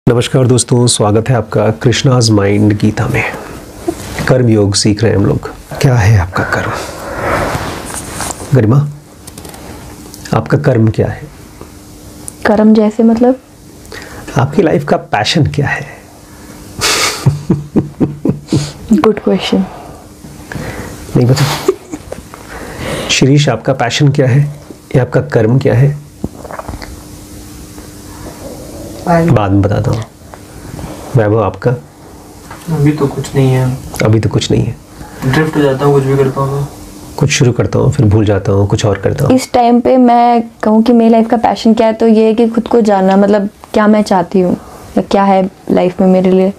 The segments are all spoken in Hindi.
नमस्कार दोस्तों, स्वागत है आपका कृष्णाज माइंड गीता में। कर्म योग सीख रहे हैं हम लोग। क्या है आपका कर्म? गरिमा, आपका कर्म क्या है? कर्म जैसे मतलब आपकी लाइफ का पैशन क्या है? Good question. नहीं पता? शिरीष, आपका पैशन क्या है या आपका कर्म क्या है? बाद में बताता हूँ। वैभव, आपका? अभी तो कुछ नहीं है। अभी तो कुछ नहीं है। ड्रिफ्ट हो जाता हूँ, कुछ भी करता हूँ। कुछ शुरू करता हूँ, फिर भूल जाता हूँ, कुछ और करता हूँ। इस टाइम पे मैं कहूँ कि मेरी लाइफ का पैशन क्या है, तो ये है कि खुद को जानना, मतलब क्या मैं चाहती हूँ या क्या है लाइफ में मेरे लिए।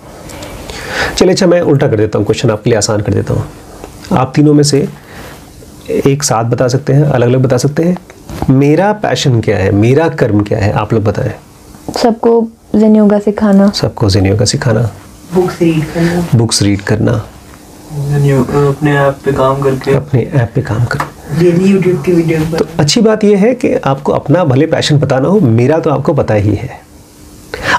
चलिए, अच्छा मैं उल्टा कर देता हूँ, क्वेश्चन आपके लिए आसान कर देता हूँ। आप तीनों में से एक साथ बता सकते हैं, अलग अलग बता सकते हैं। मेरा पैशन क्या है, मेरा कर्म क्या है, आप लोग बताएं। सबको ज़ेन योगा सिखाना। सबको ज़ेन योगा सिखाना। बुक्स रीड करना। बुक्स रीड करना। अपने ऐप पे काम करके। अपने ऐप पे काम करना। डेली यूट्यूब की वीडियो पर। तो अच्छी बात यह है कि आपको अपना भले पैशन पता ना हो, मेरा तो आपको पता ही है।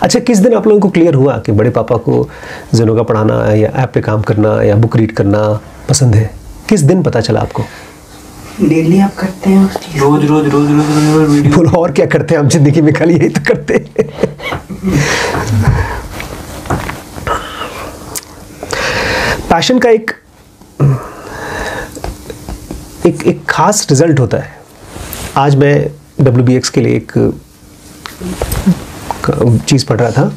अच्छा, किस दिन आप लोगों को क्लियर हुआ कि बड़े पापा को ज़ेन योगा पढ़ाना या ऐप पे काम करना या बुक रीड करना पसंद है? किस दिन पता चला आपको? डेली आप करते हैं रोज रोज रोज रोज रोज वीडियो। बोलो, और क्या करते हैं हम जिंदगी में? खाली यही तो करते हैं। पैशन का एक खास रिजल्ट होता है। आज मैं WBX के लिए एक चीज़ पढ़ रहा था।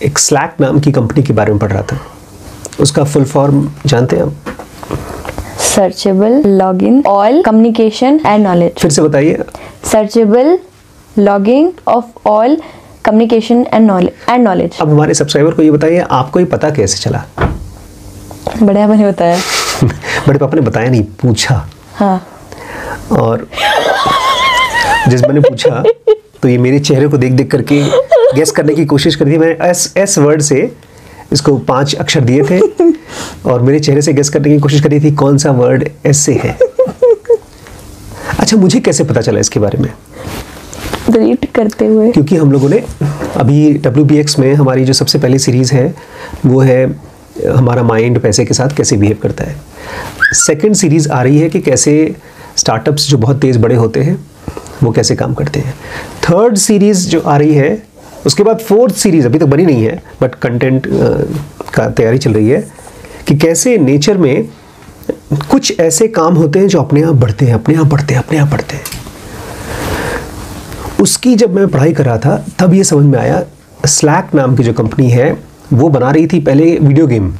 एक स्लैक नाम की कंपनी के बारे में पढ़ रहा था। उसका फुल फॉर्म जानते हैं आप? Searchable login all communication and knowledge. फिर से बताइए। Searchable logging off all communication and knowledge. अब हमारे सब्सक्राइबर को ये बताइए, आपको ये पता कैसे चला? बड़े पापा ने बताया। बड़े पापा ने बताया नहीं, पूछा। हाँ। और जिस मैंने पूछा तो ये मेरे चेहरे को देख देख करके गेस करने की कोशिश करी थी। मैंने एस वर्ड से इसको 5 अक्षर दिए थे और मेरे चेहरे से गेस करने की कोशिश करी थी कौन सा वर्ड एस से है। अच्छा, मुझे कैसे पता चला इसके बारे में? रीड करते हुए। क्योंकि हम लोगों ने अभी WBX में हमारी जो सबसे पहली सीरीज़ है वो है हमारा माइंड पैसे के साथ कैसे बिहेव करता है। सेकंड सीरीज़ आ रही है कि कैसे स्टार्टअप्स जो बहुत तेज़ बड़े होते हैं वो कैसे काम करते हैं। थर्ड सीरीज़ जो आ रही है, उसके बाद फोर्थ सीरीज़ अभी तक बनी नहीं है बट कंटेंट का तैयारी चल रही है कि कैसे नेचर में कुछ ऐसे काम होते हैं जो अपने आप बढ़ते हैं, अपने आप बढ़ते हैं, अपने आप बढ़ते हैं। उसकी जब मैं पढ़ाई कर रहा था तब ये समझ में आया, स्लैक नाम की जो कंपनी है वो बना रही थी पहले वीडियो गेम।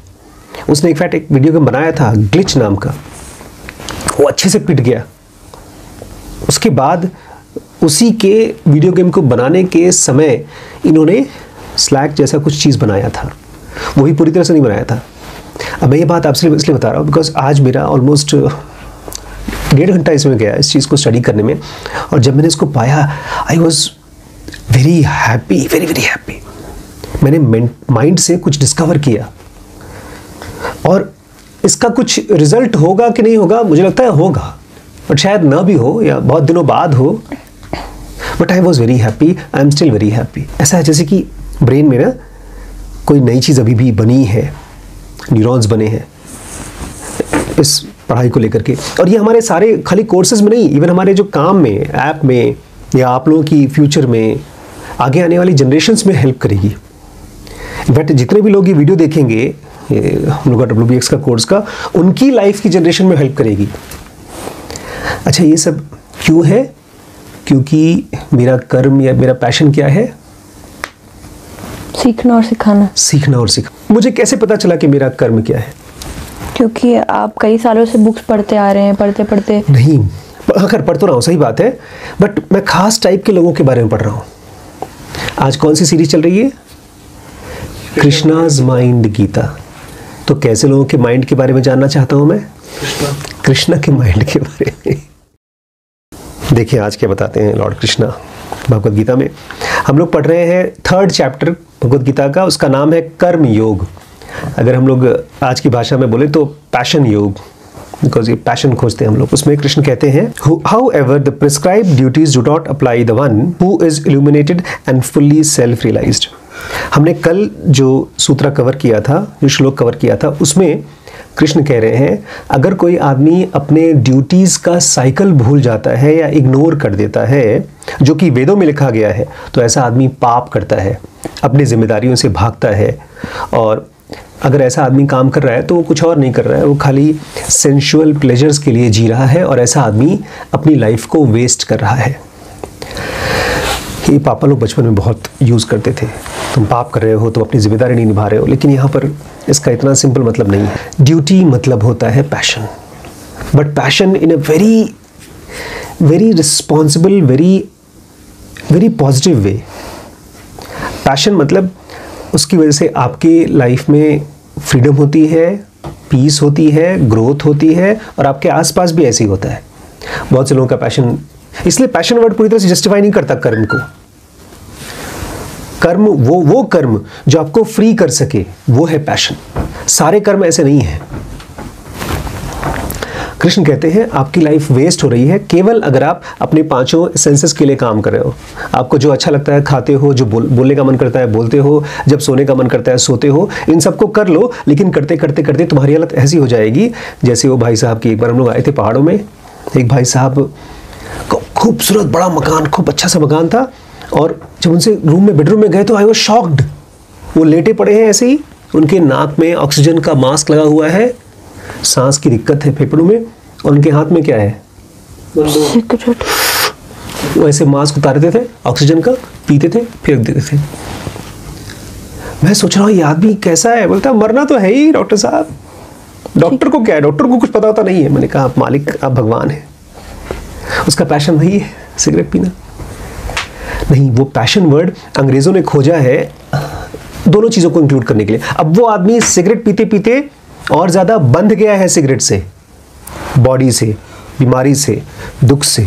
उसने इनफैक्ट एक वीडियो गेम बनाया था ग्लिच नाम का, वो अच्छे से पिट गया। उसके बाद उसी के वीडियो गेम को बनाने के समय इन्होंने स्लैक जैसा कुछ चीज़ बनाया था, वो भी पूरी तरह से नहीं बनाया था। अब मैं ये बात आपसे इसलिए बता रहा हूँ बिकॉज आज मेरा ऑलमोस्ट 1.5 घंटा इसमें गया इस चीज़ को स्टडी करने में। और जब मैंने इसको पाया I was very happy, very very happy. मैंने माइंड से कुछ डिस्कवर किया और इसका कुछ रिजल्ट होगा कि नहीं होगा, मुझे लगता है होगा, बट शायद ना भी हो या बहुत दिनों बाद हो। But I was very happy, I am still very happy. ऐसा है जैसे कि ब्रेन में ना कोई नई चीज़ अभी भी बनी है, न्यूरॉन्स बने हैं इस पढ़ाई को लेकर के। और ये हमारे सारे खाली कोर्सेज में नहीं, इवन हमारे जो काम में, ऐप में, या आप लोगों की फ्यूचर में, आगे आने वाली जनरेशन्स में हेल्प करेगी। बट जितने भी लोग ये वीडियो देखेंगे हम लोग का WBX का कोर्स का, उनकी लाइफ की जनरेशन में हेल्प करेगी। अच्छा, ये सब क्यों है? क्योंकि मेरा कर्म या मेरा पैशन क्या है? सीखना और सिखाना। सीखना और सीखना। मुझे कैसे पता चला कि मेरा कर्म क्या है? क्योंकि आप कई सालों से बुक्स पढ़ते आ रहे हैं, पढ़ते पढ़ते। नहीं, अगर पढ़ तो रहा हूँ, सही बात है, बट मैं खास टाइप के लोगों के बारे में पढ़ रहा हूँ। आज कौन सी सीरीज चल रही है? कृष्णाज माइंड गीता। तो कैसे लोगों के माइंड के बारे में जानना चाहता हूँ मैं? कृष्णा के माइंड के बारे में। देखिए आज क्या बताते हैं लॉर्ड कृष्णा भगवद गीता में। हम लोग पढ़ रहे हैं 3rd चैप्टर भगवद गीता का, उसका नाम है कर्म योग। अगर हम लोग आज की भाषा में बोले तो पैशन योग, बिकॉज ये पैशन खोजते हैं हम लोग। उसमें कृष्ण कहते हैं, however the prescribed duties do not apply the one who is illuminated and fully self-realized। हमने कल जो सूत्र कवर किया था, जो श्लोक कवर किया था, उसमें कृष्ण कह रहे हैं अगर कोई आदमी अपने ड्यूटीज़ का साइकिल भूल जाता है या इग्नोर कर देता है, जो कि वेदों में लिखा गया है, तो ऐसा आदमी पाप करता है, अपनी जिम्मेदारियों से भागता है। और अगर ऐसा आदमी काम कर रहा है तो वो कुछ और नहीं कर रहा है, वो खाली सेंशुअल प्लेजर्स के लिए जी रहा है, और ऐसा आदमी अपनी लाइफ को वेस्ट कर रहा है। ये पापा लोग बचपन में बहुत यूज़ करते थे, तुम पाप कर रहे हो, तुम अपनी जिम्मेदारी नहीं निभा रहे हो। लेकिन यहाँ पर इसका इतना सिंपल मतलब नहीं है। ड्यूटी मतलब होता है passion, but passion in a very very responsible, very positive way. Passion मतलब उसकी वजह से आपकी लाइफ में फ्रीडम होती है, पीस होती है, ग्रोथ होती है, और आपके आसपास भी ऐसे ही होता है। बहुत से लोगों का पैशन, इसलिए पैशन वर्ड पूरी तरह से जस्टिफाई नहीं करता कर्म को। कर्म वो कर्म जो आपको फ्री कर सके, वो है पैशन। सारे कर्म ऐसे नहीं हैं। कृष्ण कहते हैं आपकी लाइफ वेस्ट हो रही है केवल अगर आप अपने पांचों सेंसेस के लिए काम कर रहे हो। आपको जो अच्छा लगता है खाते हो, जो बोलने का मन करता है बोलते हो, जब सोने का मन करता है सोते हो, इन सबको कर लो। लेकिन करते करते करते तुम्हारी हालत ऐसी हो जाएगी जैसे वो भाई साहब की, एक बार हम लोग आए थे पहाड़ों में, एक भाई साहब खूबसूरत बड़ा मकान, खूब अच्छा सा मकान था, और जब उनसे बेडरूम में गए तो आई वाज शॉक्ड। वो लेटे पड़े हैं ऐसे ही, उनके नाक में ऑक्सीजन का मास्क लगा हुआ है, सांस की दिक्कत है फेफड़ों में, और उनके हाथ में क्या है, वो ऐसे मास्क उतार देते थे, ऑक्सीजन का पीते थे, फेंक देते थे। मैं सोच रहा हूँ ये आदमी कैसा है। बोलता मरना तो है ही डॉक्टर साहब, डॉक्टर को क्या है, डॉक्टर को कुछ पता होता नहीं है। मैंने कहा आप मालिक, आप भगवान है। उसका पैशन वही है, सिगरेट पीना नहीं। वो पैशन वर्ड अंग्रेजों ने खोजा है दोनों चीजों को इंक्लूड करने के लिए। अब वो आदमी सिगरेट पीते पीते और ज्यादा बंध गया है सिगरेट से, बॉडी से, बीमारी से, दुख से।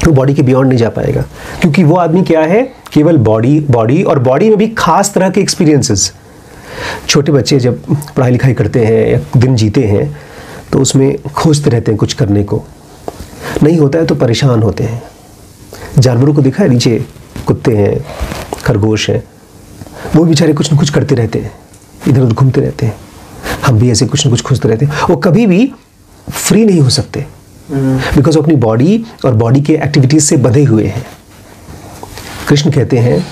वो बॉडी के बियॉन्ड नहीं जा पाएगा, क्योंकि वो आदमी क्या है, केवल बॉडी और बॉडी में भी खास तरह के एक्सपीरियंसेस। छोटे बच्चे जब पढ़ाई लिखाई करते हैं या दिन जीते हैं तो उसमें खोजते रहते हैं कुछ करने को, नहीं होता है तो परेशान होते हैं। जानवरों को देखा है, नीचे कुत्ते हैं, खरगोश हैं, वो बेचारे कुछ न कुछ करते रहते हैं, इधर उधर घूमते रहते हैं। हम भी ऐसे कुछ न कुछ खोजते रहते हैं। वो कभी भी फ्री नहीं हो सकते, बिकॉज अपनी बॉडी और बॉडी के एक्टिविटीज से बंधे हुए हैं। कृष्ण कहते हैं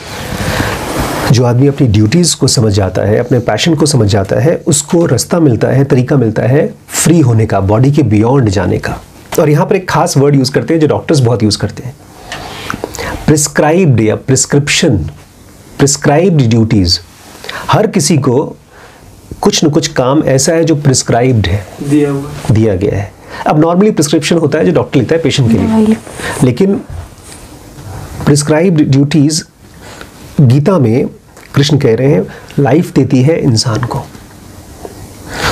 जो आदमी अपनी ड्यूटीज को समझ जाता है, अपने पैशन को समझ जाता है, उसको रास्ता मिलता है, तरीका मिलता है फ्री होने का, बॉडी के बियॉन्ड जाने का। और यहाँ पर एक खास वर्ड यूज करते हैं जो डॉक्टर्स बहुत यूज करते हैं, प्रिस्क्राइब्ड या प्रिस्क्रिप्शन, प्रिस्क्राइब्ड ड्यूटीज। हर किसी को कुछ न कुछ काम ऐसा है जो प्रिस्क्राइब्ड है, दिया गया है। अब नॉर्मली प्रिस्क्रिप्शन होता है जो डॉक्टर लिखता है पेशेंट के लिए, लेकिन प्रिस्क्राइब्ड ड्यूटीज गीता में कृष्ण कह रहे हैं लाइफ देती है इंसान को,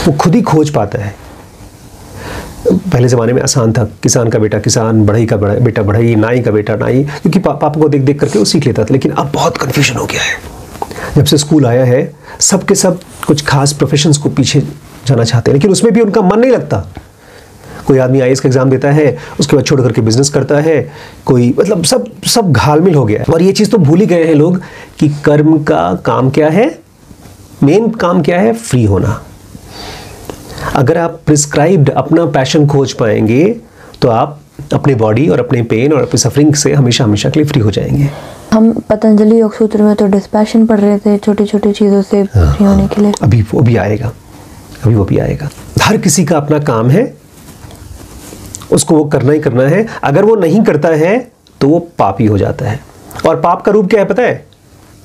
वो खुद ही खोज पाता है। पहले ज़माने में आसान था, किसान का बेटा किसान, बढ़ई का बेटा बढ़ई, नाई का बेटा नाई, क्योंकि पापा को देख देख करके वो सीख लेता था। लेकिन अब बहुत कन्फ्यूजन हो गया है। जब से स्कूल आया है सब के सब कुछ खास प्रोफेशंस को पीछे जाना चाहते हैं, लेकिन उसमें भी उनका मन नहीं लगता। कोई आदमी आईएएस का एग्जाम देता है, उसके बाद छोड़ करके बिजनेस करता है, कोई मतलब सब घालमिल हो गया है। और ये चीज़ तो भूल ही गए हैं लोग कि कर्म का काम क्या है, मेन काम क्या है, फ्री होना। अगर आप प्रिस्क्राइब्ड अपना पैशन खोज पाएंगे तो आप अपने बॉडी और अपने पेन और अपनी सफरिंग से हमेशा हमेशा के लिए फ्री हो जाएंगे। हम पतंजलि योग सूत्र में तो डिस्पैशन पढ़ रहे थे, छोटी छोटी चीज़ों से फ्री होने के लिए। अभी वो भी आएगा, अभी वो भी आएगा। हर किसी का अपना काम है, उसको वो करना ही करना है। अगर वो नहीं करता है तो वो पापी हो जाता है। और पाप का रूप क्या है पता है?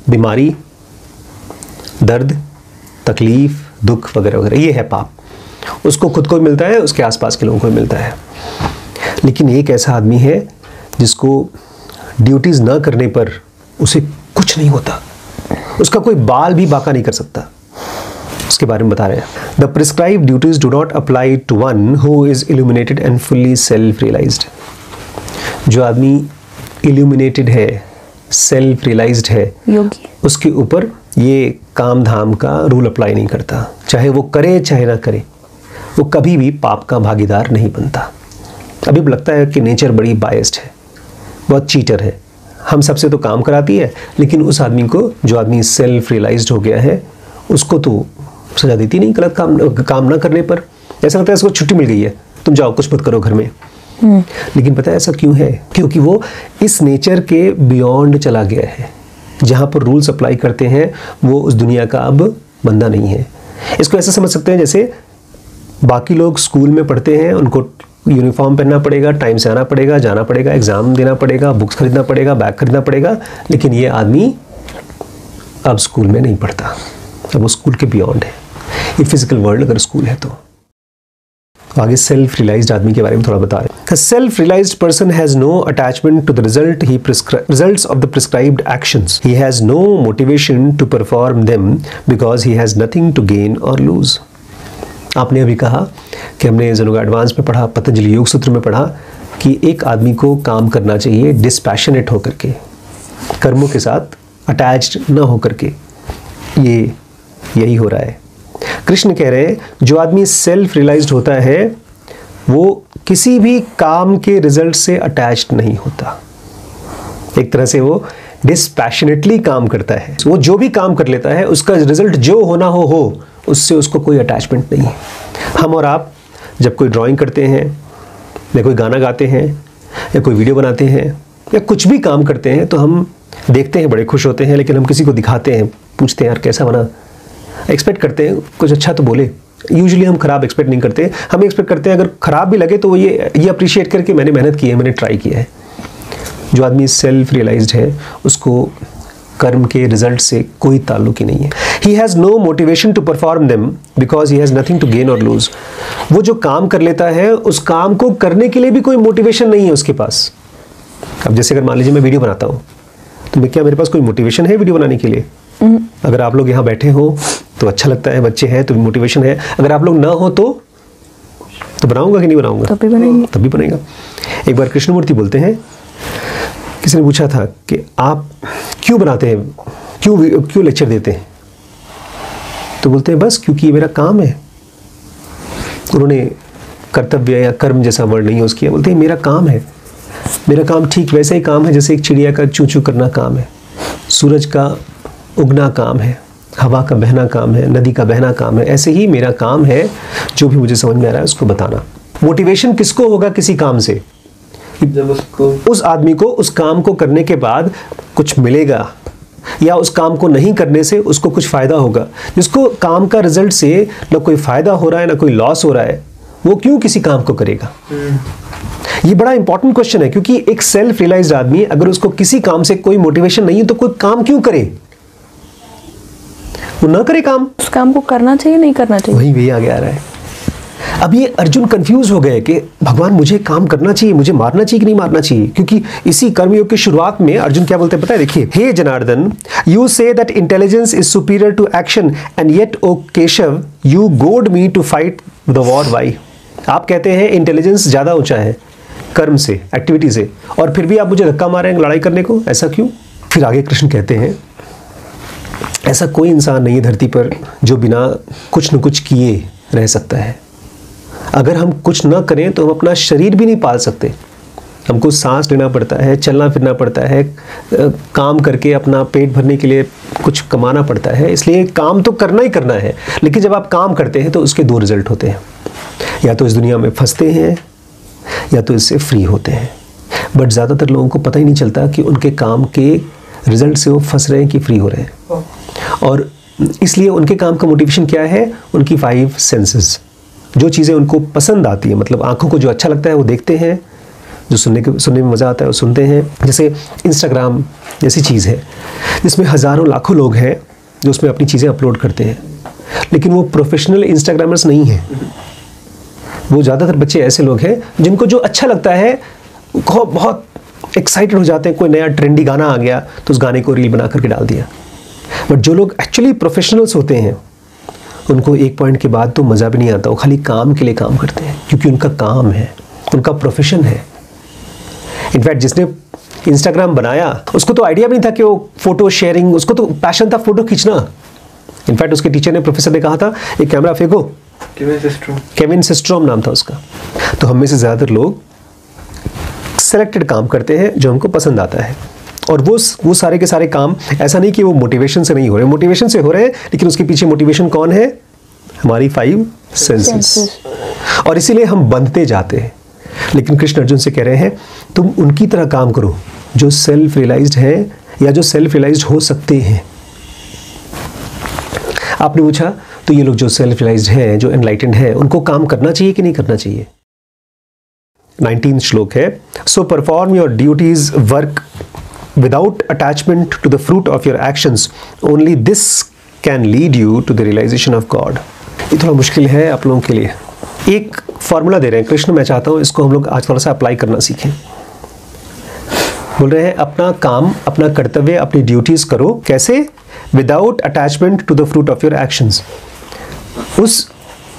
बीमारी, दर्द, तकलीफ, दुख वगैरह वगैरह, ये है पाप। उसको खुद को मिलता है, उसके आसपास के लोगों को मिलता है। लेकिन एक ऐसा आदमी है जिसको ड्यूटीज ना करने पर उसे कुछ नहीं होता, उसका कोई बाल भी बाका नहीं कर सकता। उसके बारे में बता रहे हैं, the prescribed duties do not apply to one who is illuminated and fully self realized. जो आदमी इल्यूमिनेटेड है, सेल्फ रियलाइज्ड है, योगी, उसके ऊपर ये काम धाम का रूल अप्लाई नहीं करता। चाहे वो करे चाहे ना करे, वो कभी भी पाप का भागीदार नहीं बनता। अभी लगता है कि नेचर बड़ी बायस्ड है, बहुत चीटर है, हम सबसे तो काम कराती है, लेकिन उस आदमी को, जो आदमी सेल्फ रियलाइज्ड हो गया है, उसको तो सजा देती नहीं गलत काम ना करने पर। ऐसा लगता है इसको छुट्टी मिल गई है, तुम जाओ कुछ मत करो घर में। लेकिन पता है ऐसा क्यों है? क्योंकि वो इस नेचर के बियॉन्ड चला गया है। जहाँ पर रूल्स अप्लाई करते हैं वो उस दुनिया का अब बंदा नहीं है। इसको ऐसे समझ सकते हैं जैसे बाकी लोग स्कूल में पढ़ते हैं, उनको यूनिफॉर्म पहनना पड़ेगा, टाइम से आना पड़ेगा, जाना पड़ेगा, एग्जाम देना पड़ेगा, बुक्स खरीदना पड़ेगा, बैग खरीदना पड़ेगा, लेकिन ये आदमी अब स्कूल में नहीं पढ़ता, अब वो स्कूल के बियॉन्ड है। ये फिजिकल वर्ल्ड अगर स्कूल है तो। आगे सेल्फ रियलाइज्ड आदमी के बारे में थोड़ा बता रहे हैं। Self realized person has no attachment to the results of the prescribed actions. He has no motivation to perform them because he has nothing to gain और लूज। आपने अभी कहा कि हमने ज़ेनोगा एडवांस में पढ़ा, पतंजलि योग सूत्र में पढ़ा कि एक आदमी को काम करना चाहिए डिस्पैशनेट होकर के, कर्मों के साथ अटैच्ड न होकर के। यही हो रहा है। कृष्ण कह रहे हैं जो आदमी सेल्फ रियलाइज्ड होता है वो किसी भी काम के रिजल्ट से अटैच्ड नहीं होता। एक तरह से वो डिस्पैशनेटली काम करता है। वो जो भी काम कर लेता है उसका रिजल्ट जो होना हो उससे उसको कोई अटैचमेंट नहीं है। हम और आप जब कोई ड्राइंग करते हैं या कोई गाना गाते हैं या कोई वीडियो बनाते हैं या कुछ भी काम करते हैं तो हम देखते हैं, बड़े खुश होते हैं, लेकिन हम किसी को दिखाते हैं, पूछते हैं यार कैसा बना, एक्सपेक्ट करते हैं कुछ अच्छा तो बोले। यूजुअली हम खराब एक्सपेक्ट नहीं करते, हम एक्सपेक्ट करते हैं अगर खराब भी लगे तो वो ये अप्रिशिएट करके मैंने मेहनत की है, मैंने ट्राई किया है। जो आदमी सेल्फ रियलाइज्ड है उसको कर्म के रिजल्ट से कोई ताल्लुक ही नहीं है। He has no motivation to perform them because he has nothing to gain और लूज। वो जो काम कर लेता है उस काम को करने के लिए भी कोई मोटिवेशन नहीं है उसके पास। अब जैसे अगर मान लीजिए मैं वीडियो बनाता हूँ तो क्या मेरे पास कोई मोटिवेशन है वीडियो बनाने के लिए? अगर आप लोग यहाँ बैठे हो तो अच्छा लगता है, बच्चे हैं तो मोटिवेशन है। अगर आप लोग ना हो तो बनाऊंगा कि नहीं बनाऊंगा? तब भी बनेगा। एक बार कृष्णमूर्ति बोलते हैं, किसी ने पूछा था कि आप क्यों बनाते हैं, क्यों लेक्चर देते हैं? तो बोलते हैं बस क्योंकि ये मेरा काम है। उन्होंने कर्तव्य या कर्म जैसा वर्ड नहीं यूज़ किया, बोलते हैं मेरा काम है। मेरा काम ठीक वैसा ही काम है जैसे एक चिड़िया का चूं चूं करना काम है, सूरज का उगना काम है, हवा का बहना काम है, नदी का बहना काम है। ऐसे ही मेरा काम है जो भी मुझे समझ में आ रहा है उसको बताना। मोटिवेशन किसको होगा किसी काम से? जब उसको, उस आदमी को उस काम को करने के बाद कुछ मिलेगा या उस काम को नहीं करने से उसको कुछ फायदा होगा। जिसको काम का रिजल्ट से ना कोई फायदा हो रहा है ना कोई लॉस हो रहा है, वो क्यों किसी काम को करेगा? ये बड़ा इंपॉर्टेंट क्वेश्चन है, क्योंकि एक सेल्फ रियलाइज्ड आदमी अगर उसको किसी काम से कोई मोटिवेशन नहीं है तो कोई काम क्यों करे? वो ना करे काम, उस काम को करना चाहिए नहीं करना चाहिए, वही आगे आ रहा है। अब ये अर्जुन कंफ्यूज हो गए कि भगवान मुझे काम करना चाहिए, मुझे मारना चाहिए कि नहीं मारना चाहिए? क्योंकि इसी कर्मयोग की शुरुआत में अर्जुन क्या बोलते हैं पता है? देखिए, हे Janardan, you say that intelligence is superior to action and yet O Keshav you goad me to fight the war. Why? आप कहते हैं इंटेलिजेंस ज्यादा ऊंचा है कर्म से, एक्टिविटी से, और फिर भी आप मुझे धक्का मारे हैं लड़ाई करने को, ऐसा क्यों? फिर आगे कृष्ण कहते हैं ऐसा कोई इंसान नहीं है धरती पर जो बिना कुछ न कुछ किए रह सकता है। अगर हम कुछ ना करें तो हम अपना शरीर भी नहीं पाल सकते। हमको सांस लेना पड़ता है, चलना फिरना पड़ता है, काम करके अपना पेट भरने के लिए कुछ कमाना पड़ता है। इसलिए काम तो करना ही करना है। लेकिन जब आप काम करते हैं तो उसके दो रिजल्ट होते हैं, या तो इस दुनिया में फंसते हैं या तो इससे फ्री होते हैं। बट ज़्यादातर लोगों को पता ही नहीं चलता कि उनके काम के रिजल्ट से वो फंस रहे हैं कि फ्री हो रहे हैं। और इसलिए उनके काम का मोटिवेशन क्या है? उनकी 5 सेंसेस, जो चीज़ें उनको पसंद आती है, मतलब आंखों को जो अच्छा लगता है वो देखते हैं, जो सुनने में मज़ा आता है वो सुनते हैं। जैसे इंस्टाग्राम जैसी चीज़ है जिसमें हज़ारों लाखों लोग हैं जो उसमें अपनी चीज़ें अपलोड करते हैं, लेकिन वो प्रोफेशनल इंस्टाग्रामर्स नहीं हैं। वो ज़्यादातर बच्चे ऐसे लोग हैं जिनको जो अच्छा लगता है बहुत एक्साइटेड हो जाते हैं। कोई नया ट्रेंडी गाना आ गया तो उस गाने को रील बना करके डाल दिया। बट जो लोग एक्चुअली प्रोफेशनल्स होते हैं उनको एक पॉइंट के बाद तो मज़ा भी नहीं आता, वो खाली काम के लिए काम करते हैं, क्योंकि उनका काम है, उनका प्रोफेशन है। इनफैक्ट जिसने इंस्टाग्राम बनाया उसको तो आइडिया भी नहीं था कि वो फोटो शेयरिंग, उसको तो पैशन था फोटो खींचना। इनफैक्ट उसके टीचर ने, प्रोफेसर ने कहा था एक कैमरा फेंको, केविन सिस्ट्रोम नाम था उसका। तो हम में से ज़्यादातर लोग सेलेक्टेड काम करते हैं जो हमको पसंद आता है, और वो सारे के सारे काम, ऐसा नहीं कि वो मोटिवेशन से नहीं हो रहे, मोटिवेशन से हो रहे हैं, लेकिन उसके पीछे मोटिवेशन कौन है? हमारी 5 सेंसेस। और इसीलिए हम बंधते जाते हैं। लेकिन कृष्ण अर्जुन से कह रहे हैं तुम उनकी तरह काम करो जो सेल्फ रियलाइज्ड है या जो सेल्फ रियलाइज्ड हो सकते हैं। आपने पूछा तो ये लोग जो सेल्फ रियलाइज्ड हैं, जो एनलाइटेंड हैं, उनको काम करना चाहिए कि नहीं करना चाहिए? 19 श्लोक है, so perform your duties work without attachment to the fruit of your actions, only this can lead you to the realisation of God. ये थोड़ा मुश्किल है आप लोगों के लिए। एक फॉर्मूला दे रहे हैं कृष्ण, मैं चाहता हूं इसको हम लोग आज थोड़ा सा अप्लाई करना सीखें। बोल रहे हैं अपना काम, अपना कर्तव्य, अपनी ड्यूटीज करो। कैसे? Without attachment to the fruit of your actions. उस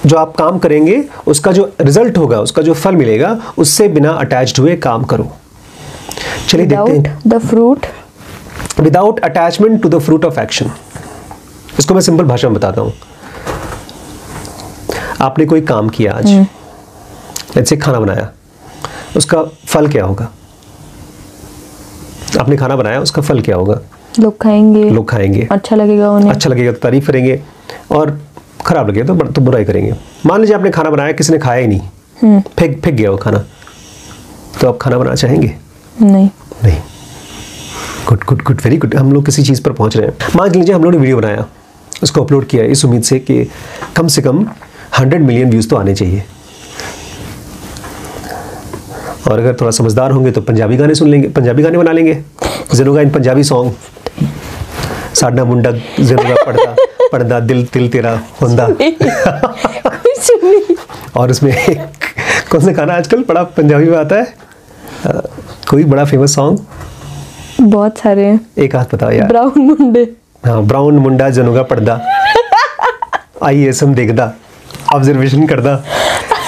जो आप काम करेंगे उसका जो रिजल्ट होगा, उसका जो फल मिलेगा, उससे बिना अटैच्ड हुए काम करो। चलिए देखते हैं। The fruit, without attachment to the fruit of action. इसको मैं सिंपल भाषा में बताता हूं। आपने कोई काम किया आज, जैसे खाना बनाया, उसका फल क्या होगा? आपने खाना बनाया, उसका फल क्या होगा? लोग खाएंगे, अच्छा लगेगा उन्हें, अच्छा लगेगा तो तारीफ करेंगे, और खराब लगेगा तो बुराई करेंगे। मान लीजिए आपने खाना बनाया, किसी ने खाया ही नहीं, फेंक गया वो खाना, तो आप खाना बनाना चाहेंगे? नहीं। Good, very good. हम लोग किसी चीज़ पर पहुंच रहे हैं। मान लीजिए हम लोगों ने वीडियो बनाया, उसको अपलोड किया इस उम्मीद से कि कम से कम 100 मिलियन व्यूज़ तो आने चाहिए, और अगर थोड़ा समझदार होंगे तो पंजाबी गाने सुन लेंगे, पंजाबी गाने बना लेंगे। ज़रूगा इन पंजाबी सॉन्ग, साडा मुंडा ज़रूगा पढ़दा दिल तिल तेरा हुंदा। और उसमें कौन सा गाना आजकल बड़ा पंजाबी में आता है? कोई बड़ा फेमस सॉन्ग? बहुत सारे हैं, एक हाथ बताओ यार। ब्राउन मुंडे। हाँ, ब्राउन मुंडा जनुगा पढ़दा, IASM देखदा, ऑब्जर्वेशन करदा।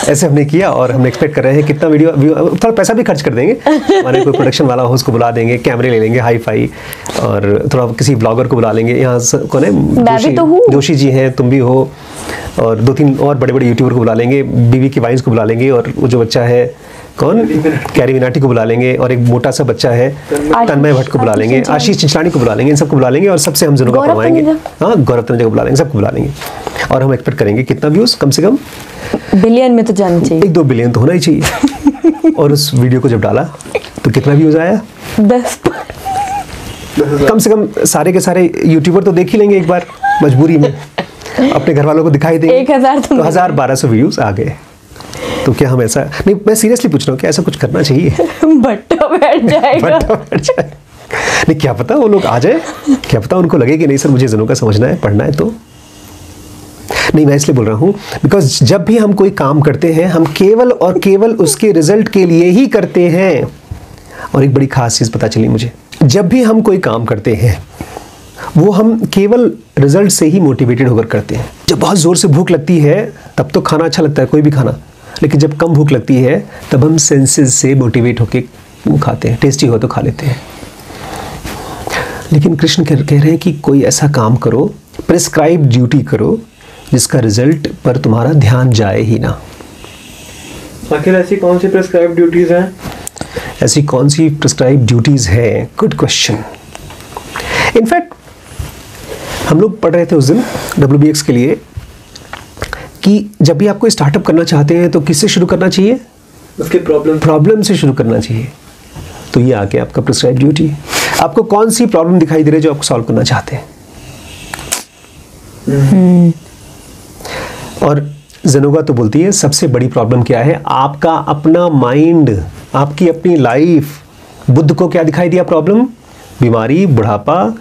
ऐसे हमने किया और हम एक्सपेक्ट कर रहे हैं कितना वीडियो, थोड़ा पैसा भी खर्च कर देंगे, हमारे कोई प्रोडक्शन वाला हो उसको बुला देंगे, कैमरे ले लेंगे हाई फाई, और थोड़ा किसी ब्लॉगर को बुला लेंगे। यहाँ कौन है? जोशी जी हैं, तुम भी हो, और 2-3 और बड़े बड़े यूट्यूबर को बुला लेंगे, बीवी की वाइन्स को बुला लेंगे, और वो जो बच्चा है कौन, कैरी मिनाटी को बुला लेंगे, और एक मोटा सा बच्चा है तन्मय भट्ट को बुला लेंगे, आशीष चिंचलानी को बुला लेंगे, इन सबको बुला लेंगे, और सबसे हम जरूर करवाएंगे। हाँ, गौरव तनेजा को बुला लेंगे, सबको बुला लेंगे, और हम एक्सपेक्ट करेंगे कितना व्यूज, कम से कम बिलियन में तो जाना चाहिए, 1-2 बिलियन तो होना ही चाहिए। और उस वीडियो को जब डाला तो कितना व्यूज आया? 10। कम से कम सारे के सारे यूट्यूबर तो देख ही लेंगे एक बार, मजबूरी में अपने घर वालों को दिखाई देंगे। 1000 तो 1000-1200 व्यूज आ गए। तो क्या हम ऐसा नहीं, मैं सीरियसली पूछ रहा हूँ, क्या ऐसा कुछ करना चाहिए? भट्टा बैठ जाएगा। नहीं, क्या पता वो लोग आ जाए, क्या पता उनको लगे कि नहीं सर मुझे जनों का समझना है, पढ़ना है। तो नहीं, मैं इसलिए बोल रहा हूँ बिकॉज जब भी हम कोई काम करते हैं, हम केवल और केवल उसके रिजल्ट के लिए ही करते हैं। और एक बड़ी खास चीज़ पता चली मुझे, जब भी हम कोई काम करते हैं वो हम केवल रिजल्ट से ही मोटिवेटेड होकर करते हैं। जब बहुत ज़ोर से भूख लगती है तब तो खाना अच्छा लगता है, कोई भी खाना, लेकिन जब कम भूख लगती है तब हम सेंसेस से मोटिवेट होकर खाते हैं, टेस्टी हो तो खा लेते हैं। लेकिन कृष्ण कह रहे हैं कि कोई ऐसा काम करो, प्रिस्क्राइब ड्यूटी करो, जिसका रिजल्ट पर तुम्हारा ध्यान जाए ही ना। आखिर ऐसी कौन सी प्रिस्क्राइब ड्यूटीज हैं? ऐसी कौन सी प्रिस्क्राइब ड्यूटीज हैं? Good question. इनफैक्ट हम लोग पढ़ रहे थे उस दिन WBX के लिए कि जब भी आप कोई स्टार्टअप करना चाहते हैं तो किससे शुरू करना चाहिए? उसके प्रॉब्लम से शुरू करना चाहिए। तो ये आके आपका प्रिस्क्राइब ड्यूटी। आपको कौन सी प्रॉब्लम दिखाई दे रही है जो आप सॉल्व करना चाहते हैं? और ज़ेनोगा तो बोलती है सबसे बड़ी प्रॉब्लम क्या है? आपका अपना माइंड, आपकी अपनी लाइफ। बुद्ध को क्या दिखाई दिया प्रॉब्लम? बीमारी, बुढ़ापा,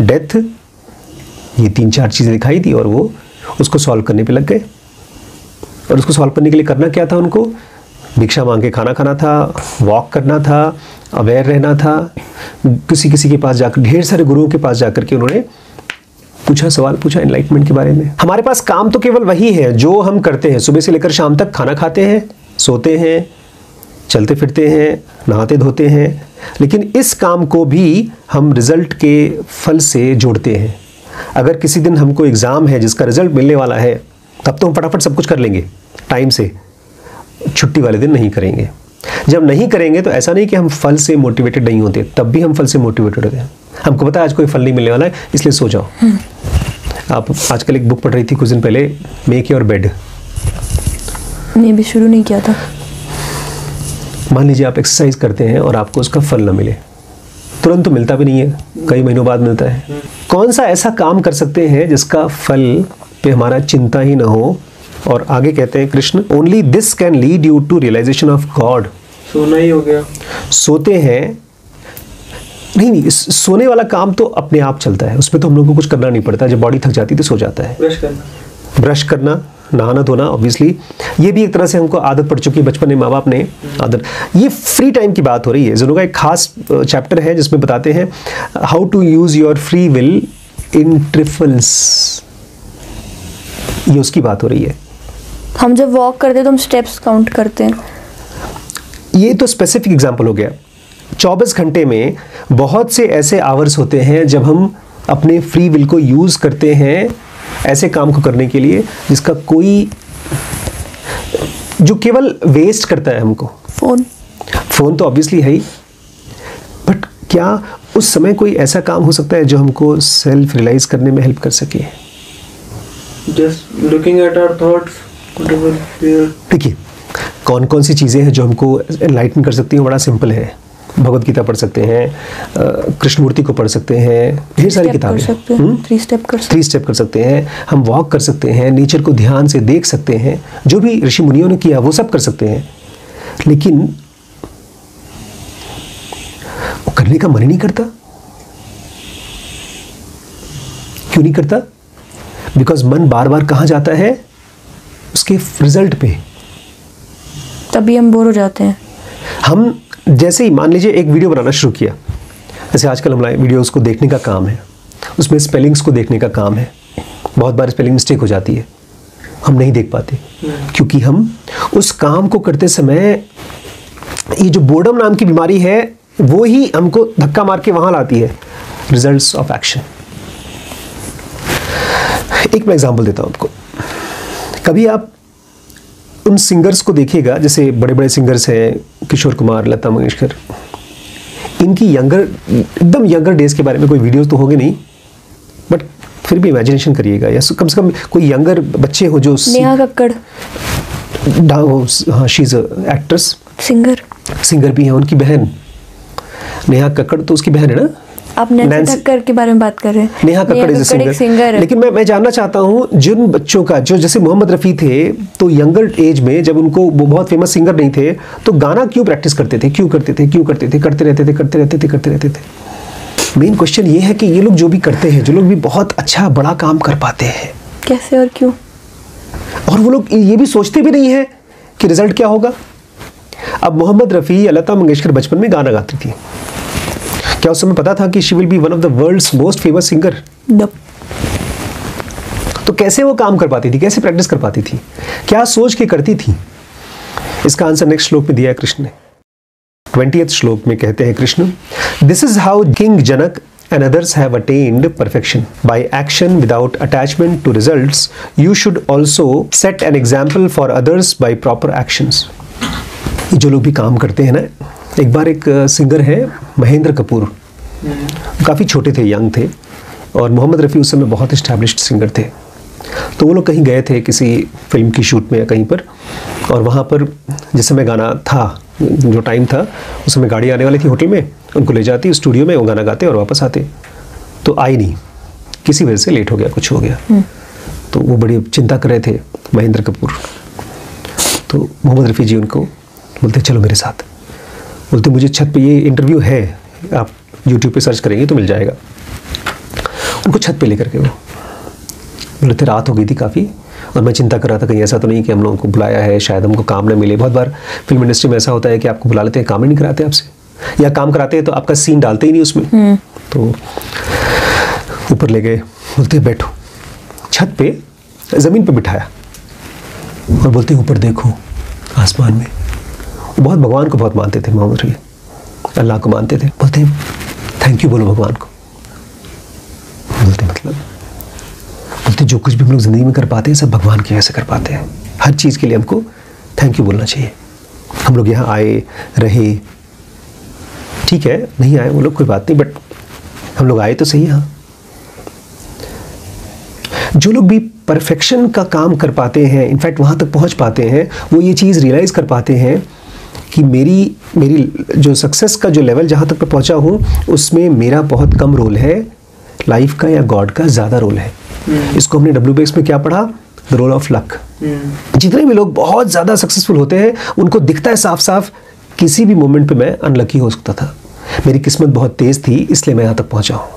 डेथ, ये 3-4 चीज़ें दिखाई दी, और वो उसको सॉल्व करने पे लग गए। और उसको सॉल्व करने के लिए करना क्या था उनको? भिक्षा मांग के खाना खाना था, वॉक करना था, अवेयर रहना था, किसी के पास जाकर, ढेर सारे गुरुओं के पास जाकर के उन्होंने सवाल पूछा एनलाइटमेंट के बारे में। हमारे पास काम तो केवल वही है जो हम करते हैं, सुबह से लेकर शाम तक खाना खाते हैं, सोते हैं, चलते फिरते हैं, नहाते धोते हैं, लेकिन इस काम को भी हम रिजल्ट के फल से जोड़ते हैं। अगर किसी दिन हमको एग्ज़ाम है जिसका रिजल्ट मिलने वाला है, तब तो हम फटाफट सब कुछ कर लेंगे टाइम से, छुट्टी वाले दिन नहीं करेंगे। जब नहीं करेंगे तो ऐसा नहीं कि हम फल से मोटिवेटेड नहीं होते, तब भी हम फल से मोटिवेटेड होते हैं। हमको पता है आज कोई फल नहीं मिलने वाला है, इसलिए सो जाओ। आप आजकल एक बुक पढ़ रही थी कुछ दिन पहले, मेक योर बेड। नहीं, भी शुरू नहीं किया था। मान लीजिए आप एक्सरसाइज करते हैं और आपको उसका फल ना मिले, तुरंत तो मिलता भी नहीं है, कई महीनों बाद मिलता है। कौन सा ऐसा काम कर सकते हैं जिसका फल पे हमारा चिंता ही ना हो? और आगे कहते हैं Krishna, only this can lead you to realization of God. सोना ही हो गया। सोते हैं नहीं, सोने वाला काम तो अपने आप चलता है, उसमें तो हम लोग को कुछ करना नहीं पड़ता। जब बॉडी थक जाती है तो सो जाता है। ब्रश करना, नहाना धोना, ऑब्वियसली ये भी एक तरह से हमको आदत पड़ चुकी है, बचपन में माँ बाप ने आदत। ये फ्री टाइम की बात हो रही है। ज़रूर का एक खास चैप्टर है जिसमें बताते हैं how to use your free will in trifles, ये उसकी बात हो रही है। हम जब वॉक करते हैं तो हम स्टेप्स काउंट करते हैं। ये तो स्पेसिफिक एग्जांपल हो गया। 24 घंटे में बहुत से ऐसे आवर्स होते हैं जब हम अपने फ्री विल को यूज़ करते हैं ऐसे काम को करने के लिए जिसका कोई, जो केवल वेस्ट करता है हमको। फोन तो ऑब्वियसली है ही, बट क्या उस समय कोई ऐसा काम हो सकता है जो हमको सेल्फ रियलाइज करने में हेल्प कर सके? Just looking at our thoughts. देखिए कौन कौन सी चीज़ें हैं जो हमको एनलाइटन कर सकती हैं। बड़ा सिंपल है, भगवत गीता पढ़ सकते हैं, कृष्णमूर्ति को पढ़ सकते हैं, ढेर सारी किताबें। 3 स्टेप कर सकते हैं। हम वॉक कर सकते हैं, नेचर को ध्यान से देख सकते हैं, जो भी ऋषि मुनियों ने किया वो सब कर सकते हैं। लेकिन वो करने का मन ही नहीं करता। क्यों नहीं करता? बिकॉज मन बार बार कहाँ जाता है? उसके रिजल्ट पे। तभी हम बोर हो जाते हैं। हम जैसे ही मान लीजिए एक वीडियो बनाना शुरू किया, जैसे आजकल हमारे वीडियोस को देखने का काम है, उसमें स्पेलिंग्स को देखने का काम है। बहुत बार स्पेलिंग मिस्टेक हो जाती है, हम नहीं देख पाते क्योंकि हम उस काम को करते समय, ये जो बोर्डम नाम की बीमारी है वो ही हमको धक्का मार के वहां लाती है, रिजल्ट्स ऑफ एक्शन। एक मैं एग्जांपल देता हूं आपको। कभी आप उन सिंगर्स को देखिएगा, जैसे बड़े बड़े सिंगर्स हैं, किशोर कुमार, लता मंगेशकर, इनकी एकदम यंगर डेज के बारे में कोई वीडियोस तो होंगे नहीं, बट फिर भी इमेजिनेशन करिएगा, या कम से कम कोई यंगर बच्चे हो जो नेहा कक्कड़, हाँ शी इज एक्ट्रेस, सिंगर भी है, उनकी बहन नेहा कक्कड़, तो उसकी बहन है ना। आप नैन्सी कक्कड़ के बारे में बात कर रहे हैं। Neha Kakkar is a singer. लेकिन मैं जानना चाहता हूँ जिन बच्चों का, जो जैसे मोहम्मद रफ़ी थे, तो यंगर एज में जब उनको, वो बहुत फेमस सिंगर नहीं थे, तो गाना क्यों प्रैक्टिस करते थे, करते रहते थे। मेन क्वेश्चन ये है कि ये लोग जो भी करते हैं, जो लोग भी बहुत अच्छा बड़ा काम कर पाते हैं, कैसे और क्यों? और वो लोग ये भी सोचते भी नहीं है कि रिजल्ट क्या होगा। अब मोहम्मद रफ़ी या लता मंगेशकर बचपन में गाना गाती थी, क्या उस समय पता था कि she will be one of the world's most famous singer? तो कैसे वो काम कर पाती थी, कैसे प्रैक्टिस कर पाती थी, क्या सोच के करती थी? इसका आंसर नेक्स्ट श्लोक में दिया है कृष्ण ने। 20th श्लोक में कहते हैं Krishna, this is how king Janak and others have attained perfection by action without attachment to results. You should also set an example for others by proper actions. ये जो लोग भी काम करते हैं ना, एक बार एक सिंगर है महेंद्र कपूर, काफ़ी छोटे थे, यंग थे, और मोहम्मद रफ़ी उस समय बहुत इस्टेब्लिश्ड सिंगर थे। तो वो लोग कहीं गए थे किसी फिल्म की शूट में या कहीं पर, और वहाँ पर जिस समय गाना था, जो टाइम था उस समय गाड़ी आने वाली थी होटल में, उनको ले जाती स्टूडियो में, वो गाना गाते और वापस आते, तो आई नहीं, किसी वजह से लेट हो गया, कुछ हो गया। तो वो बड़ी चिंता कर रहे थे महेंद्र कपूर। तो मोहम्मद रफ़ी जी उनको बोलते चलो मेरे साथ, बोलते मुझे छत पे, ये इंटरव्यू है, आप यूट्यूब पे सर्च करेंगे तो मिल जाएगा। उनको छत पे लेकर के वो बोलते, रात हो गई थी काफ़ी, और मैं चिंता कर रहा था कहीं ऐसा तो नहीं कि हम लोगों को बुलाया है, शायद हमको काम न मिले। बहुत बार फिल्म इंडस्ट्री में ऐसा होता है कि आपको बुला लेते हैं, काम ही नहीं कराते आपसे, या काम कराते हैं तो आपका सीन डालते ही नहीं उसमें। तो ऊपर ले गए, बोलते बैठो, छत पे ज़मीन पे बिठाया और बोलते ऊपर देखो आसमान में। बहुत भगवान को बहुत मानते थे मोहम्मद रफ़ी, अल्लाह को मानते थे। बोलते थैंक यू बोलो भगवान को। बोलते मतलब, बोलते जो कुछ भी हम लोग ज़िंदगी में कर पाते हैं सब भगवान की वजह से कर पाते हैं, हर चीज़ के लिए हमको थैंक यू बोलना चाहिए। हम लोग यहाँ आए, रहे, ठीक है, नहीं आए वो लोग कोई बात नहीं, बट हम लोग आए तो सही यहाँ। जो लोग भी परफेक्शन का काम कर पाते हैं, इनफैक्ट वहाँ तक पहुँच पाते हैं, वो ये चीज़ रियलाइज कर पाते हैं कि मेरी जो सक्सेस का जो लेवल जहाँ तक मैं पहुँचा हूँ उसमें मेरा बहुत कम रोल है, लाइफ का या गॉड का ज़्यादा रोल है। इसको हमने WBX में क्या पढ़ा? The role of luck. जितने भी लोग बहुत ज़्यादा सक्सेसफुल होते हैं उनको दिखता है साफ साफ, किसी भी मोमेंट पे मैं अनलकी हो सकता था, मेरी किस्मत बहुत तेज़ थी इसलिए मैं यहाँ तक पहुँचा हूँ।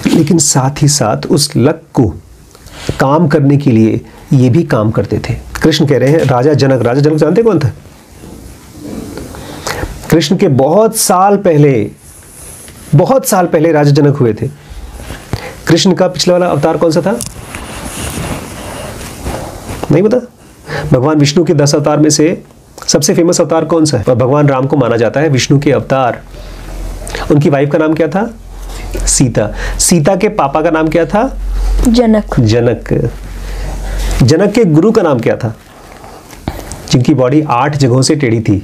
लेकिन साथ ही साथ उस लक को काम करने के लिए ये भी काम करते थे। कृष्ण कह रहे हैं राजा जनक जानते कौन था? कृष्ण के बहुत साल पहले राजा जनक हुए थे। कृष्ण का पिछले वाला अवतार कौन सा था? नहीं पता? भगवान विष्णु के 10 अवतार में से सबसे फेमस अवतार कौन सा है? भगवान राम को माना जाता है विष्णु के अवतार। उनकी वाइफ का नाम क्या था? सीता। सीता के पापा का नाम क्या था? जनक। जनक के गुरु का नाम क्या था? जिनकी बॉडी 8 जगहों से टेढ़ी थी।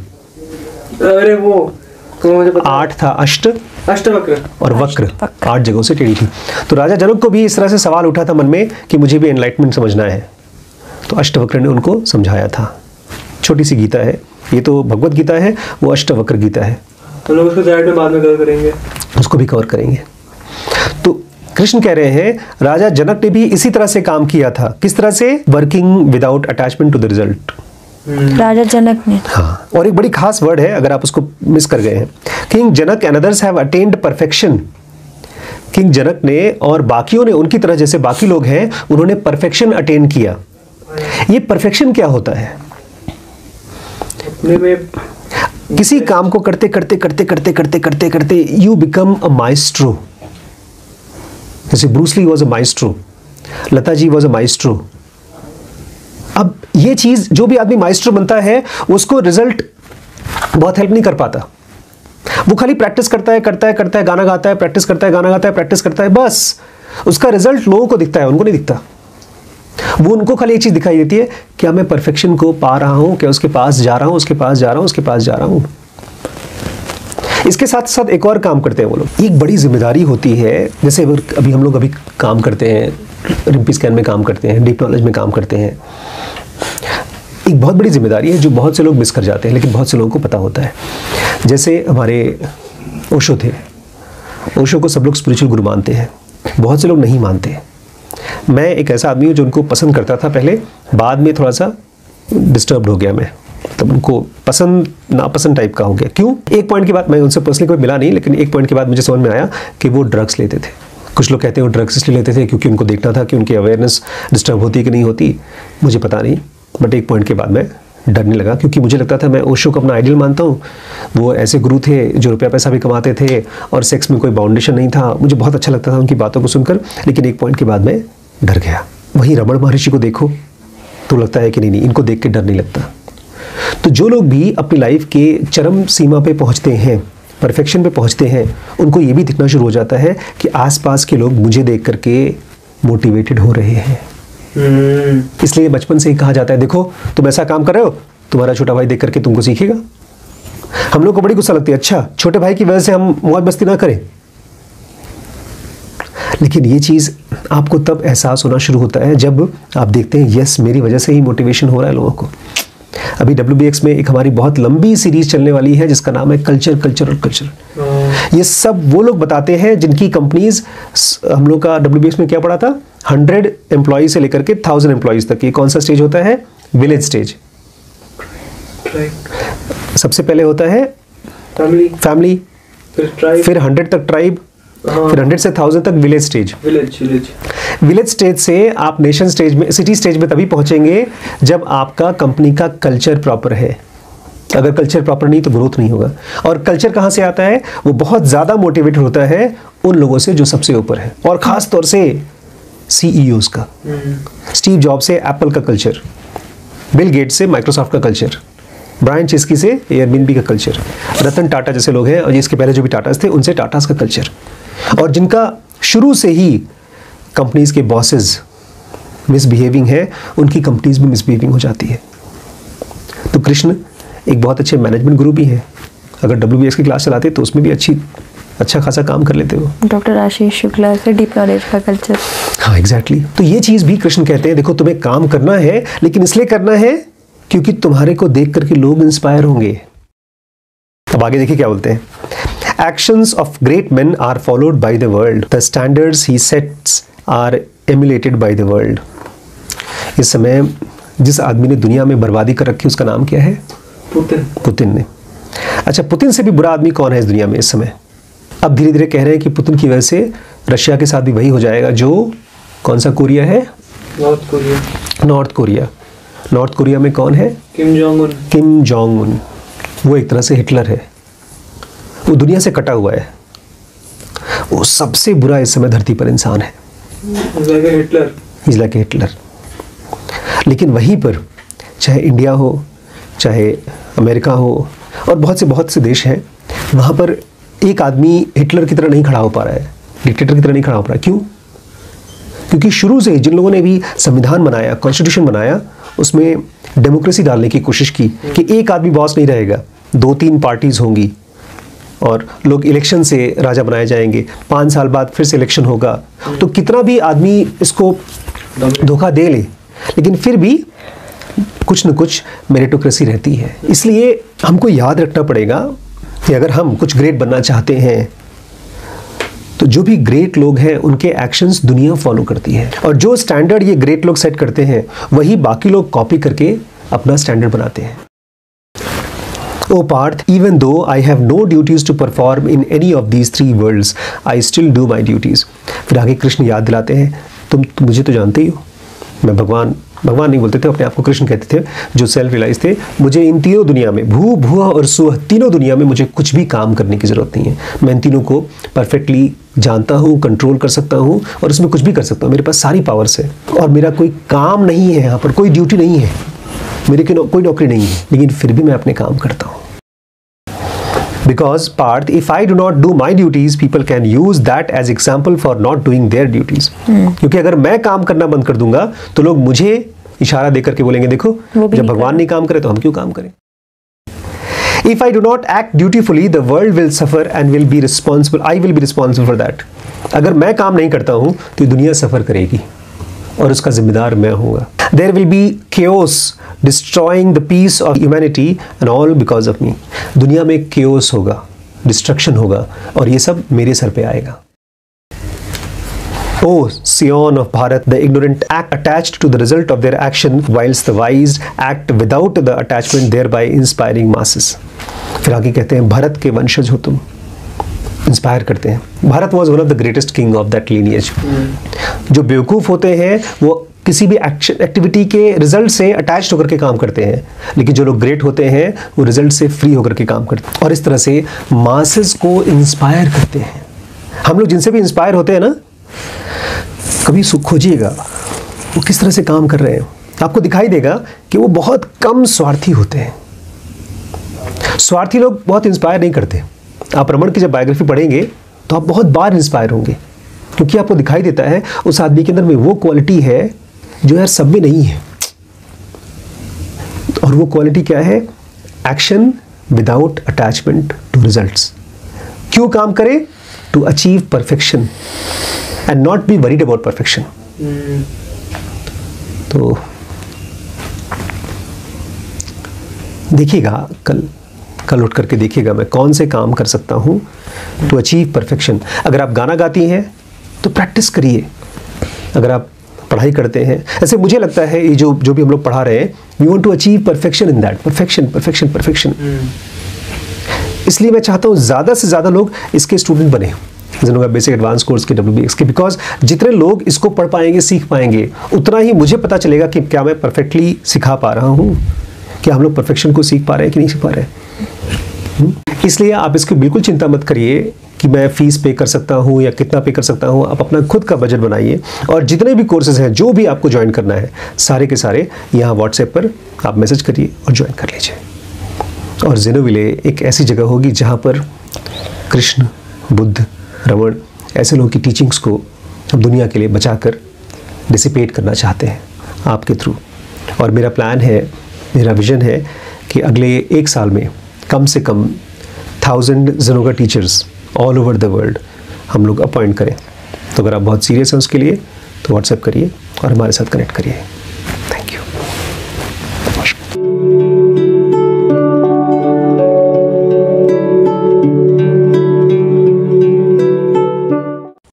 अरे वो तो मुझे पता 8 था, अष्टवक्र और वक्र, 8 जगहों से टेढ़ी थी। तो राजा जनक को भी इस तरह से सवाल उठा था मन में कि मुझे भी एनलाइटमेंट समझना है, तो अष्टवक्र ने उनको समझाया था। छोटी सी गीता है, ये तो भगवत गीता है, वो अष्टवक्र गीता है। तो लोग उसको डायरेक्ट में बाद में कवर करेंगे, उसको भी कवर करेंगे। तो कृष्ण कह रहे हैं राजा जनक ने भी इसी तरह से काम किया था। किस तरह से? Working without attachment to the result. राजा जनक ने, हाँ, और एक बड़ी खास वर्ड है अगर आप उसको मिस कर गए हैं, king Janak and others have attained perfection. King Janak ने और बाकियों ने उनकी तरह जैसे बाकी लोग हैं उन्होंने परफेक्शन अटेन किया। ये परफेक्शन क्या होता है? अपने में किसी काम को करते यू बिकम अ माइस्ट्रो। जैसे Bruce Lee was a maestro, Lata ji was a maestro. अब ये चीज, जो भी आदमी माइस्ट्रो बनता है उसको रिजल्ट बहुत हेल्प नहीं कर पाता। वो खाली प्रैक्टिस करता है, गाना गाता है, प्रैक्टिस करता है, गाना गाता है, प्रैक्टिस करता है, बस उसका रिजल्ट लोगों को दिखता है, उनको नहीं दिखता। वो उनको खाली एक चीज दिखाई देती है, क्या मैं परफेक्शन को पा रहा हूं, क्या उसके पास जा रहा हूं। इसके साथ साथ एक और काम करते हैं वो लोग। एक बड़ी जिम्मेदारी होती है, जैसे अभी हम लोग काम करते हैं, रिम्पी स्कैन में काम करते हैं, डीप नॉलेज में काम करते हैं। एक बहुत बड़ी जिम्मेदारी है जो बहुत से लोग मिस कर जाते हैं, लेकिन बहुत से लोगों को पता होता है। जैसे हमारे ओशो थे, ओशो को सब लोग स्पिरिचुअल गुरु मानते हैं, बहुत से लोग नहीं मानते। मैं एक ऐसा आदमी हूँ जो उनको पसंद करता था पहले, बाद में थोड़ा सा डिस्टर्ब हो गया मैं, तब उनको पसंद नापसंद टाइप का हो गया। क्यों? एक पॉइंट के बाद, मैं उनसे पर्सनली कोई मिला नहीं, लेकिन एक पॉइंट के बाद मुझे समझ में आया कि वो ड्रग्स लेते थे। कुछ लोग कहते हैं वो ड्रग्स इसलिए लेते थे क्योंकि उनको देखना था कि उनकी अवेयरनेस डिस्टर्ब होती है कि नहीं होती, मुझे पता नहीं, बट एक पॉइंट के बाद मैं डरने लगा, क्योंकि मुझे लगता था, मैं ओशो को अपना आइडियल मानता हूँ, वो ऐसे गुरु थे जो रुपया पैसा भी कमाते थे और सेक्स में कोई बाउंडेशन नहीं था। मुझे बहुत अच्छा लगता था उनकी बातों को सुनकर, लेकिन एक पॉइंट के बाद मैं डर गया। वहीं रमण महर्षि को देखो तो लगता है कि नहीं, इनको देख के डर नहीं लगता। तो जो लोग भी अपनी लाइफ के चरम सीमा पे पहुंचते हैं, परफेक्शन पे पहुंचते हैं, उनको ये भी दिखना शुरू हो जाता है कि आसपास के लोग मुझे देख करके मोटिवेटेड हो रहे हैं। इसलिए बचपन से ही कहा जाता है, देखो तुम ऐसा काम कर रहे हो, तुम्हारा छोटा भाई देख करके तुमको सीखेगा। हम लोग को बड़ी गुस्सा लगती है, अच्छा छोटे भाई की वजह से हम मौज मस्ती ना करें। लेकिन ये चीज़ आपको तब एहसास होना शुरू होता है जब आप देखते हैं, यस मेरी वजह से ही मोटिवेशन हो रहा है लोगों को। अभी WBX में एक हमारी बहुत लंबी सीरीज चलने वाली है जिसका नाम है कल्चर। ये सब वो लोग बताते हैं जिनकी कंपनीज, हम लोग का WBX में क्या पढ़ा था, 100 एम्प्लॉय से लेकर के 1000 एम्प्लॉयज तक। ये कौन सा स्टेज होता है? Village stage. सबसे पहले होता है फैमिली, फिर 100 तक ट्राइब, फिर 100 से 1000 तक विलेज स्टेज। विलेज स्टेज से आप नेशन स्टेज में, सिटी स्टेज में तभी पहुंचेंगे जब आपका कंपनी का कल्चर प्रॉपर है। अगर कल्चर प्रॉपर नहीं तो ग्रोथ नहीं होगा। और कल्चर कहां से आता है? वो बहुत ज्यादा मोटिवेटेड होता है उन लोगों से जो सबसे ऊपर है, और खास तौर से CEOs का। स्टीव जॉब से एप्पल का कल्चर, बिल गेट्स से माइक्रोसॉफ्ट का कल्चर, ब्रायन चेस्की से एयरबीएनबी का कल्चर, रतन टाटा जैसे लोग हैं और इसके पहले जो भी टाटास थे उनसे टाटास का कल्चर। और जिनका शुरू से ही कंपनीज के बॉसेस मिसबिहेविंग है, उनकी कंपनीज भी मिसबिहेविंग हो जाती है। तो कृष्ण एक बहुत अच्छे मैनेजमेंट गुरु भी हैं। अगर WBS की क्लास चलाते तो उसमें भी अच्छा खासा काम कर लेते हो। डॉक्टर आशीष शुक्ला से डीप नॉलेज का कल्चर। हाँ एग्जैक्टली। तो ये चीज़ भी कृष्ण कहते हैं, देखो तुम्हें काम करना है, लेकिन इसलिए करना है क्योंकि तुम्हारे को देख करके लोग इंस्पायर होंगे। अब आगे देखिए क्या बोलते हैं। Actions of great men are followed by the world. The standards he sets are emulated by the world. इस समय जिस आदमी ने दुनिया में बर्बादी कर रखी उसका नाम क्या है? पुतिन ने। अच्छा, पुतिन से भी बुरा आदमी कौन है इस दुनिया में इस समय? अब धीरे धीरे कह रहे हैं कि पुतिन की वजह से रशिया के साथ भी वही हो जाएगा जो कौन सा कोरिया है? नॉर्थ कोरिया में कौन है? Kim Jong Un. वो एक तरह से हिटलर है, वो दुनिया से कटा हुआ है, वो सबसे बुरा इस समय धरती पर इंसान है। He's like a Hitler. लेकिन वहीं पर चाहे इंडिया हो, चाहे अमेरिका हो और बहुत से देश हैं, वहाँ पर एक आदमी हिटलर की तरह नहीं खड़ा हो पा रहा है, डिक्टेटर की तरह नहीं खड़ा हो पा रहा है। क्यों? क्योंकि शुरू से जिन लोगों ने भी संविधान बनाया, कॉन्स्टिट्यूशन बनाया, उसमें डेमोक्रेसी डालने की कोशिश की कि एक आदमी बॉस नहीं रहेगा, 2-3 पार्टीज होंगी और लोग इलेक्शन से राजा बनाए जाएंगे, 5 साल बाद फिर से इलेक्शन होगा। तो कितना भी आदमी इसको धोखा दे ले, लेकिन फिर भी कुछ न कुछ मेरिटोक्रेसी रहती है। इसलिए हमको याद रखना पड़ेगा कि अगर हम कुछ ग्रेट बनना चाहते हैं तो जो भी ग्रेट लोग हैं उनके एक्शंस दुनिया फॉलो करती है, और जो स्टैंडर्ड ये ग्रेट लोग सेट करते हैं वही बाकी लोग कॉपी करके अपना स्टैंडर्ड बनाते हैं। Oh Parth, even though I have no duties to perform in any of these 3 worlds, I still do my duties. फिर आगे कृष्ण याद दिलाते हैं, तुम मुझे तो जानते ही हो, मैं भगवान नहीं बोलते थे, अपने आप को कृष्ण कहते थे, जो सेल्फ रियलाइज थे। मुझे इन तीनों दुनिया में, भू भुआ और सुह, तीनों दुनिया में मुझे कुछ भी काम करने की ज़रूरत नहीं है। मैं इन तीनों को परफेक्टली जानता हूँ, कंट्रोल कर सकता हूँ और उसमें कुछ भी कर सकता हूँ। मेरे पास सारी पावर्स है और मेरा कोई काम नहीं है, यहाँ पर कोई ड्यूटी नहीं है, मेरी कोई नौकरी नहीं है, लेकिन फिर भी मैं अपने काम करता हूँ। Because Parth, if I do not do my duties, people can use that as example for not doing their duties. क्योंकि अगर मैं काम करना बंद कर दूंगा तो लोग मुझे इशारा देकर के बोलेंगे, देखो जब भगवान नहीं काम करे तो हम क्यों काम करें? If I do not act dutifully, the world will suffer and will be responsible. I will be responsible for that. अगर मैं काम नहीं करता हूँ तो दुनिया सफर करेगी और उसका जिम्मेदार मैं होऊंगा। There will be chaos destroying the peace of humanity and all because of me. दुनिया में chaos होगा, destruction होगा और ये सब मेरे सर पे आएगा। Oh, Sion of Bharat, the ignorant act attached to the result of their action, whilst the wise act without the attachment, thereby inspiring masses. फिर आगे कहते हैं, भारत के वंशज हो तुम, इंस्पायर करते हैं। Bharat was one of the greatest king of that lineage. जो बेवकूफ़ होते हैं वो किसी भी एक्टिविटी के रिजल्ट से अटैच होकर के काम करते हैं, लेकिन जो लोग ग्रेट होते हैं वो रिजल्ट से फ्री होकर के काम करते हैं और इस तरह से मासेस को इंस्पायर करते हैं। हम लोग जिनसे भी इंस्पायर होते हैं ना, कभी खोजिएगा वो किस तरह से काम कर रहे हैं, आपको दिखाई देगा कि वो बहुत कम स्वार्थी होते हैं। स्वार्थी लोग बहुत इंस्पायर नहीं करते। आप रमन की जब बायोग्राफी पढ़ेंगे तो आप बहुत बार इंस्पायर होंगे, क्योंकि आपको दिखाई देता है उस आदमी के अंदर में वो क्वालिटी है जो यार सब में नहीं है। और वो क्वालिटी क्या है? Action without attachment to results. क्यों काम करे? To achieve perfection and not be worried about perfection. तो देखिएगा, कल उठ करके देखिएगा मैं कौन से काम कर सकता हूं टू अचीव परफेक्शन। अगर आप गाना गाती हैं तो प्रैक्टिस करिए। अगर आप पढ़ाई करते हैं, ऐसे मुझे लगता है ये जो भी हम लोग पढ़ा रहे हैं, we want to achieve perfection in that, perfection. इसलिए मैं चाहता हूँ ज़्यादा से ज़्यादा लोग इसके स्टूडेंट बने, जिन्होंने बेसिक एडवांस कोर्स के, WBS के, बिकॉज जितने लोग इसको पढ़ पाएंगे, सीख पाएंगे, उतना ही मुझे पता चलेगा कि क्या मैं परफेक्टली सिखा पा रहा हूँ, क्या हम लोग परफेक्शन को सीख पा रहे हैं कि नहीं सीख पा रहे हैं। इसलिए आप इसकी बिल्कुल चिंता मत करिए कि मैं फ़ीस पे कर सकता हूँ या कितना पे कर सकता हूँ। आप अपना खुद का बजट बनाइए और जितने भी कोर्सेज हैं, जो भी आपको ज्वाइन करना है, सारे के सारे यहाँ व्हाट्सएप पर आप मैसेज करिए और ज्वाइन कर लीजिए। और ज़ेनोविले एक ऐसी जगह होगी जहाँ पर कृष्ण, बुद्ध, रमण, ऐसे लोगों की टीचिंग्स को हम दुनिया के लिए बचाकर डिसिपेट करना चाहते हैं आपके थ्रू। और मेरा प्लान है, मेरा विज़न है कि अगले 1 साल में कम से कम 1000 ज़ेनोगा teachers all over the world हम लोग अपॉइंट करें। तो अगर आप बहुत सीरियस हैं उसके लिए तो व्हाट्सएप करिए और हमारे साथ कनेक्ट करिए। Thank you.